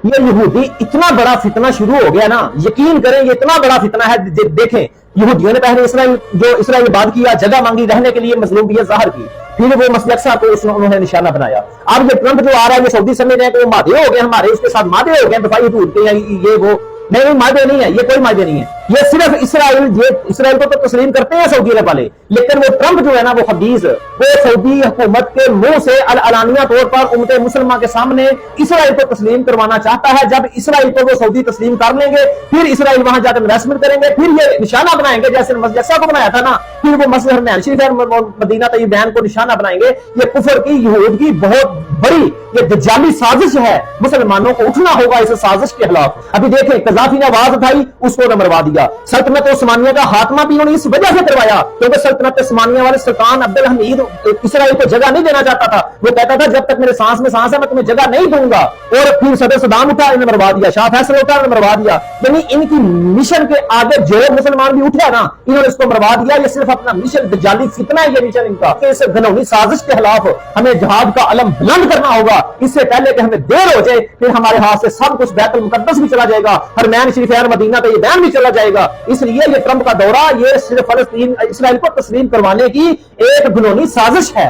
یہ یہودی اتنا بڑا فتنہ شروع ہو گیا نا، یقین کریں یہ اتنا بڑا فتنہ ہے. دیکھیں یہودیوں نے پہلے اسرائیل بات کیا، جگہ مانگی رہنے کے لیے، مظلومیت ظاہر کی، پھر وہ مسجد اقصیٰ کو انہوں نے نشانہ بنایا. اب یہ ٹرمپ جو آ رہا ہے یہ سعودی سمجھ رہے ہیں کہ وہ مادے ہو گئے ہمارے، اس کے ساتھ مادے ہو گئے دفاعی حدود کے، یہ وہ نہیں، مادے نہیں ہے، یہ کوئی مادے نہیں ہے. یہ صرف اسرائیل کو تو تسلیم کرتے ہیں سعودی عرب والے، لیکن وہ ٹرمپ جو ہے نا وہ خبیث، وہ سعودی حکومت کے منہ سے علانیہ طور پر امت مسلمہ کے سامنے اسرائیل کو تسلیم کروانا چاہتا ہے. جب اسرائیل کو وہ سعودی تسلیم کر لیں گے پھر اسرائیل وہاں جا کر انویسٹمنٹ کریں گے، پھر یہ نشانہ بنائیں گے جیسے مسجد اقصیٰ کو بنایا تھا نا، پھر وہ مسجد حرمین شریف مدینہ طیبین کو نشانہ بنائیں گے. یہ کفر کی، یہود کی بہت بڑی یہ دجالی سازش ہے. مسلمانوں کو اٹھنا ہوگا اس سازش کے خلاف. ابھی دیکھیں قذافی نے آواز اٹھائی، اس کو مروا دیا. سلطنت عثمانیہ کا خاتمہ بھی انہوں نے اس وجہ سے کروایا کیونکہ سلطنت عثمانیہ والے سلطان عبدالحمید اسرائیل کو جگہ نہیں دینا چاہتا تھا. وہ کہتا تھا جب تک میرے سانس میں سانس ہے میں تمہیں جگہ نہیں دوں گا. اور پھر صدر صدام اٹھا، انہیں مروا دیا. شاہ فیصل اٹھا، انہیں مروا دیا. یعنی ان کی مشن کے آگے جو مسلمان بھی اٹھا نا انہوں نے اس کو مروا دیا. یہ صرف اپنا مشن دجالی فتنہ ہے، یہ مشن ان کا. اس گھنونی سازش کے خلاف ہمیں جہاد کا علم بلند کرنا ہوگا اس سے پہلے کہ ہمیں دیر ہو جائے. پھر ہمارے ہاتھ سے سب کچھ بیت المقدس بھی چلا جائے گا، حرمین شریفین مدینہ طیبین بھی چلا جائے گا. اس لیے یہ ٹرمپ کا دورہ یہ صرف فلسطین اسرائیل کو تسلیم کروانے کی ایک گھنونی سازش ہے.